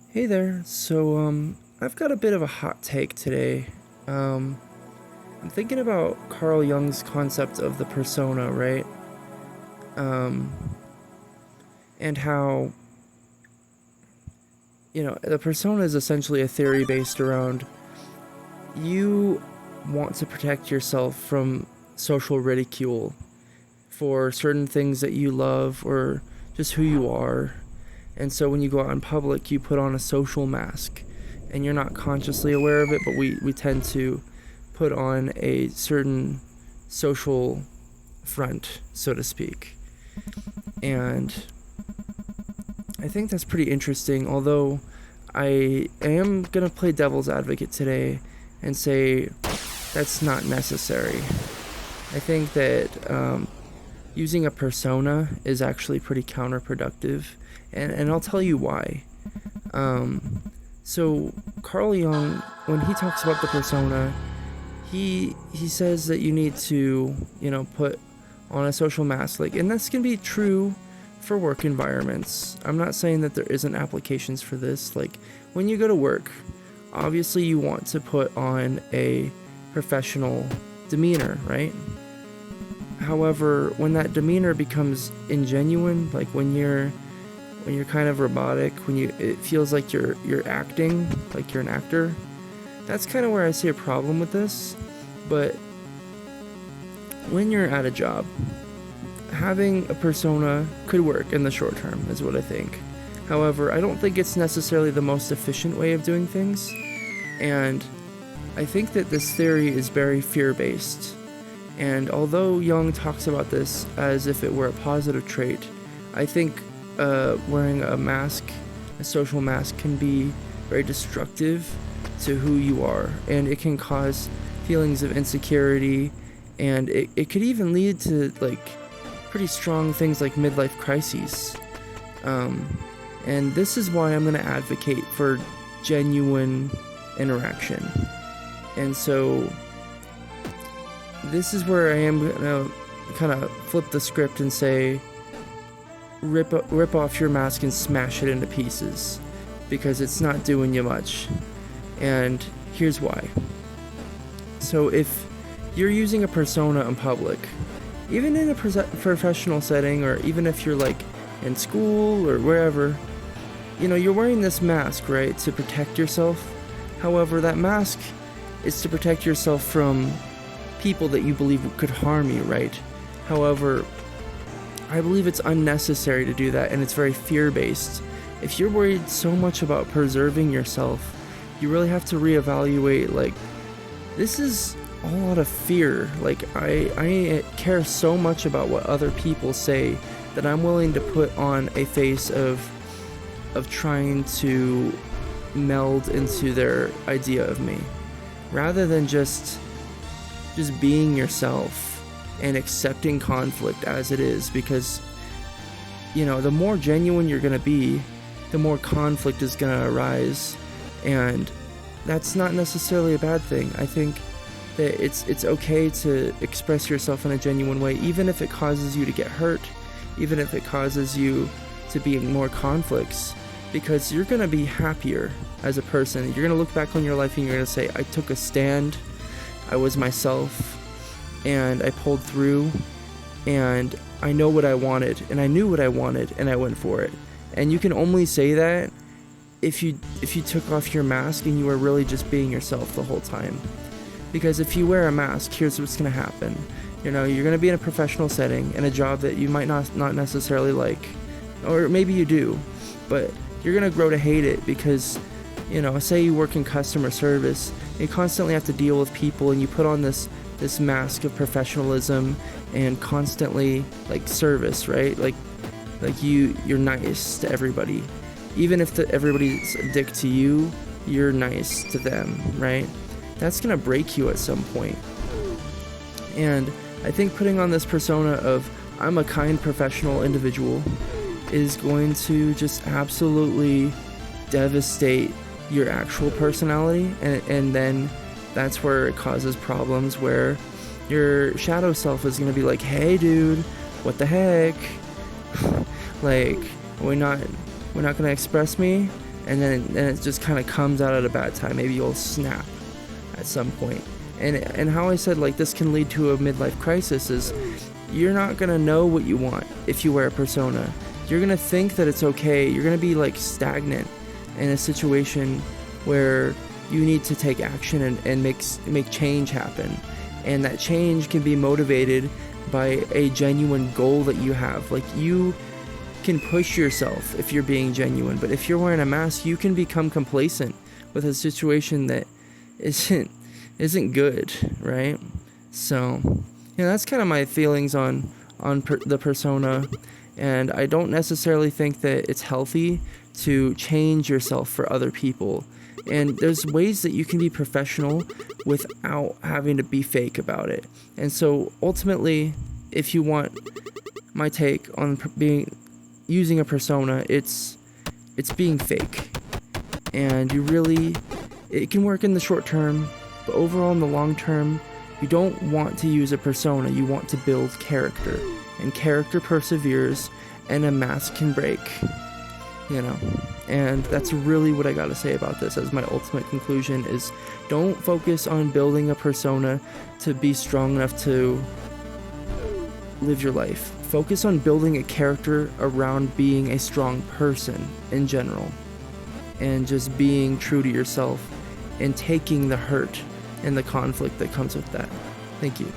Hey there. I've got a bit of a hot take today. I'm thinking about Carl Jung's concept of the persona, right? Um, and how, the persona is essentially a theory based around you want to protect yourself from social ridicule for certain things that you love or just who you are. And so when you go out in public, you put on a social mask and you're not consciously aware of it, but we tend to put on a certain social front, so to speak. And I think that's pretty interesting, although I am going to play devil's advocate today and say that's not necessary. I think that using a persona is actually pretty counterproductive, and I'll tell you why. So Carl Jung, when he talks about the persona, he says that you need to, put on a social mask, and this can be true for work environments. I'm not saying that there isn't applications for this. Like, when you go to work, obviously you want to put on a professional demeanor, right? However, when that demeanor becomes ingenuine, like when you're kind of robotic, it feels like you're acting, like you're an actor, that's kind of where I see a problem with this. But when you're at a job, having a persona could work in the short term, is what I think. However, I don't think it's necessarily the most efficient way of doing things, and I think that this theory is very fear-based. And although Jung talks about this as if it were a positive trait, I think wearing a mask, a social mask, can be very destructive to who you are, and it can cause feelings of insecurity, and it could even lead to pretty strong things like midlife crises. And this is why I'm going to advocate for genuine interaction. And so this is where I am going to kind of flip the script and say, rip off your mask and smash it into pieces, because it's not doing you much. And here's why. So if you're using a persona in public, even in a professional setting, or even if you're in school or wherever, you're wearing this mask, right, to protect yourself. However, that mask is to protect yourself from people that you believe could harm you, right? However, I believe it's unnecessary to do that, and it's very fear-based. If you're worried so much about preserving yourself, you really have to reevaluate, this is all out of fear. I care so much about what other people say that I'm willing to put on a face of trying to meld into their idea of me, rather than just being yourself and accepting conflict as it is. Because the more genuine you're going to be, the more conflict is going to arise, and that's not necessarily a bad thing. I think that it's okay to express yourself in a genuine way, even if it causes you to get hurt, even if it causes you to be in more conflicts, because you're going to be happier as a person. You're going to look back on your life and you're going to say, I took a stand, I was myself, and I pulled through, and I know what I wanted, and I knew what I wanted, and I went for it. And you can only say that if you took off your mask and you were really just being yourself the whole time. Because if you wear a mask, here's what's going to happen. You're going to be in a professional setting, in a job that you might not necessarily like, or maybe you do, but you're going to grow to hate it because, say you work in customer service, you constantly have to deal with people, and you put on this mask of professionalism and constantly service, right? You're nice to everybody. Even if everybody's a dick to you, you're nice to them, right? That's gonna break you at some point. And I think putting on this persona of I'm a kind professional individual is going to just absolutely devastate your actual personality, and then that's where it causes problems, where your shadow self is going to be like, hey dude, what the heck? We're not going to express me? and then it just kind of comes out at a bad time. Maybe you'll snap at some point. And how I said, like, this can lead to a midlife crisis is you're not gonna know what you want if you wear a persona. You're gonna think that it's okay. You're gonna be like stagnant in a situation where you need to take action and make change happen. And that change can be motivated by a genuine goal that you have. Like, you can push yourself if you're being genuine, but if you're wearing a mask, you can become complacent with a situation that isn't good, right? So, that's kind of my feelings on the persona, and I don't necessarily think that it's healthy to change yourself for other people. And there's ways that you can be professional without having to be fake about it. And so ultimately, if you want my take on using a persona, it's being fake. And it can work in the short term, but overall in the long term, you don't want to use a persona. You want to build character, and character perseveres, and a mask can break. And that's really what I gotta say about this as my ultimate conclusion is, don't focus on building a persona to be strong enough to live your life. Focus on building a character around being a strong person in general, and just being true to yourself and taking the hurt and the conflict that comes with that. Thank you.